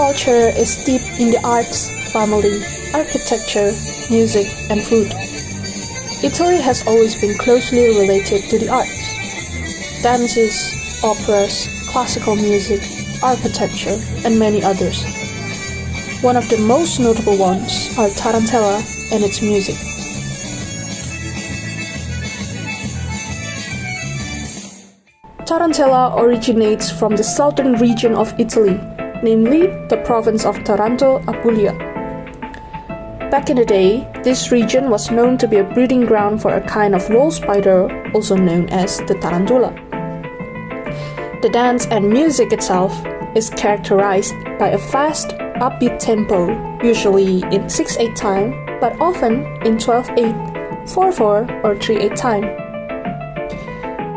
culture is steeped in the arts, family, architecture, music, and food. Italy has always been closely related to the arts. Dances, operas, classical music, architecture, and many others. One of the most notable ones are Tarantella and its music. Tarantella originates from the southern region of Italy, namely the province of Taranto, Apulia. Back in the day, this region was known to be a breeding ground for a kind of wall spider, also known as the tarantula. The dance and music itself is characterized by a fast, upbeat tempo, usually in 6/8 time, but often in 12/8, 4/4, or 3/8 time.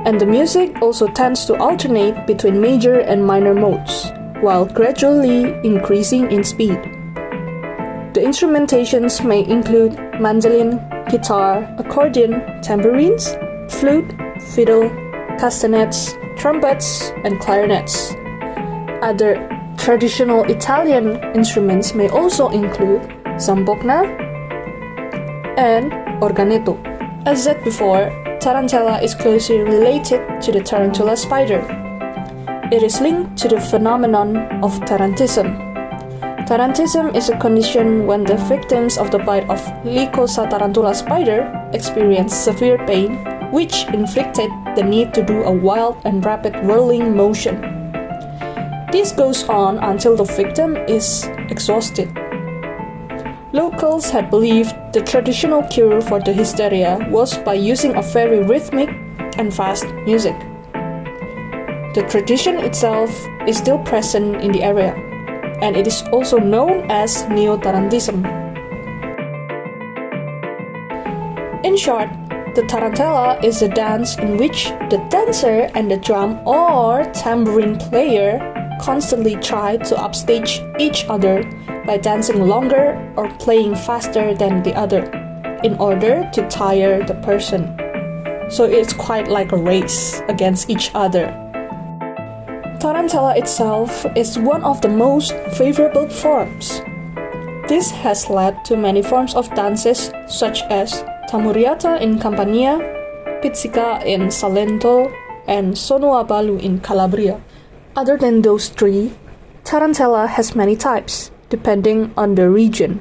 And the music also tends to alternate between major and minor modes, while gradually increasing in speed. The instrumentations may include mandolin, guitar, accordion, tambourines, flute, fiddle, castanets, trumpets, and clarinets. Other traditional Italian instruments may also include zambogna and organetto. As said before, Tarantella is closely related to the tarantula spider. It is linked to the phenomenon of tarantism. Tarantism is a condition when the victims of the bite of Lycosa tarantula spider experience severe pain, which inflicted the need to do a wild and rapid whirling motion. This goes on until the victim is exhausted. Locals had believed the traditional cure for the hysteria was by using a very rhythmic and fast music. The tradition itself is still present in the area, and it is also known as neo-tarantism. In short, the tarantella is a dance in which the dancer and the drum or tambourine player constantly try to upstage each other by dancing longer or playing faster than the other in order to tire the person. So it's quite like a race against each other. Tarantella itself is one of the most favorable forms. This has led to many forms of dances such as Tamuriata in Campania, Pizzica in Salento, and Sonoabalu in Calabria. Other than those three, Tarantella has many types, depending on the region.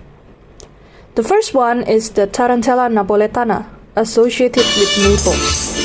The first one is the Tarantella Napoletana, associated with Naples.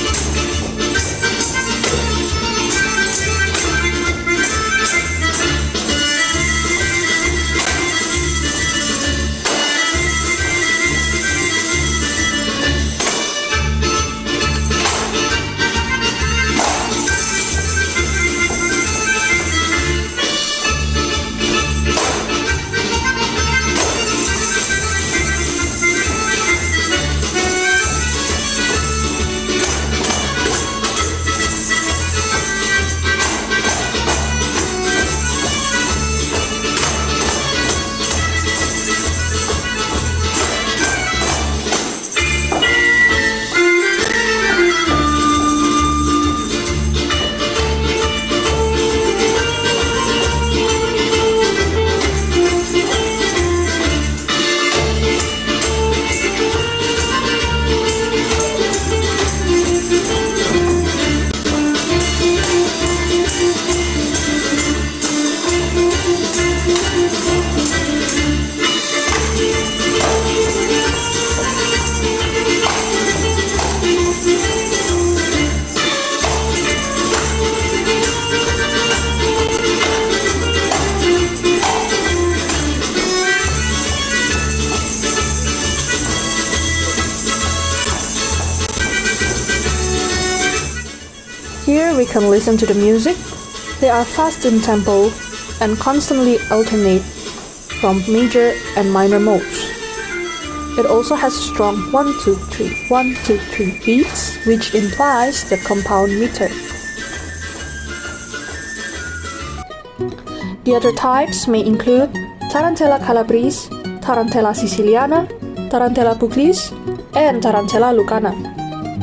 Here we can listen to the music. They are fast in tempo and constantly alternate from major and minor modes. It also has strong 1-2-3, 1-2-3 beats, which implies the compound meter. The other types may include Tarantella Calabrese, Tarantella Siciliana, Tarantella Pugliese, and Tarantella Lucana.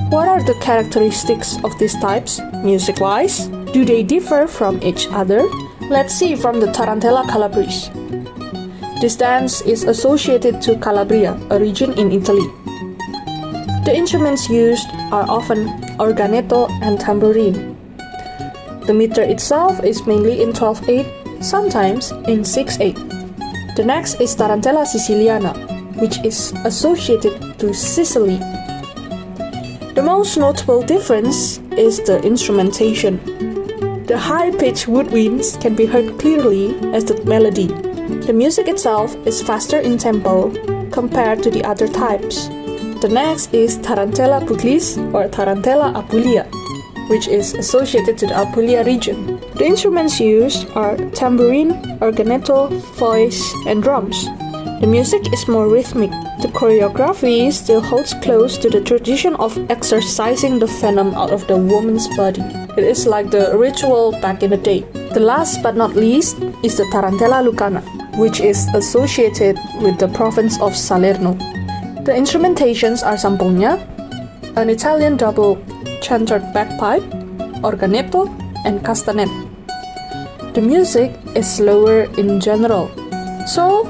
What are the characteristics of these types, music-wise? Do they differ from each other? Let's see from the Tarantella Calabrese. This dance is associated to Calabria, a region in Italy. The instruments used are often organetto and tambourine. The meter itself is mainly in 12/8, sometimes in 6/8. The next is Tarantella Siciliana, which is associated to Sicily. The most notable difference is the instrumentation. The high-pitched woodwinds can be heard clearly as the melody. The music itself is faster in tempo compared to the other types. The next is Tarantella Pugliese or Tarantella Apulia, which is associated to the Apulia region. The instruments used are tambourine, organetto, voice, and drums. The music is more rhythmic. The choreography still holds close to the tradition of exorcising the venom out of the woman's body. It is like the ritual back in the day. The last but not least is the Tarantella Lucana, which is associated with the province of Salerno. The instrumentations are zampogna, an Italian double chantered bagpipe, organetto, and castanet. The music is slower in general. So,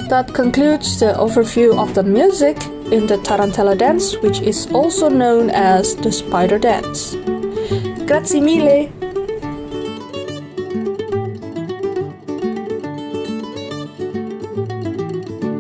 that concludes the overview of the music in the Tarantella dance, which is also known as the spider dance. Grazie mille!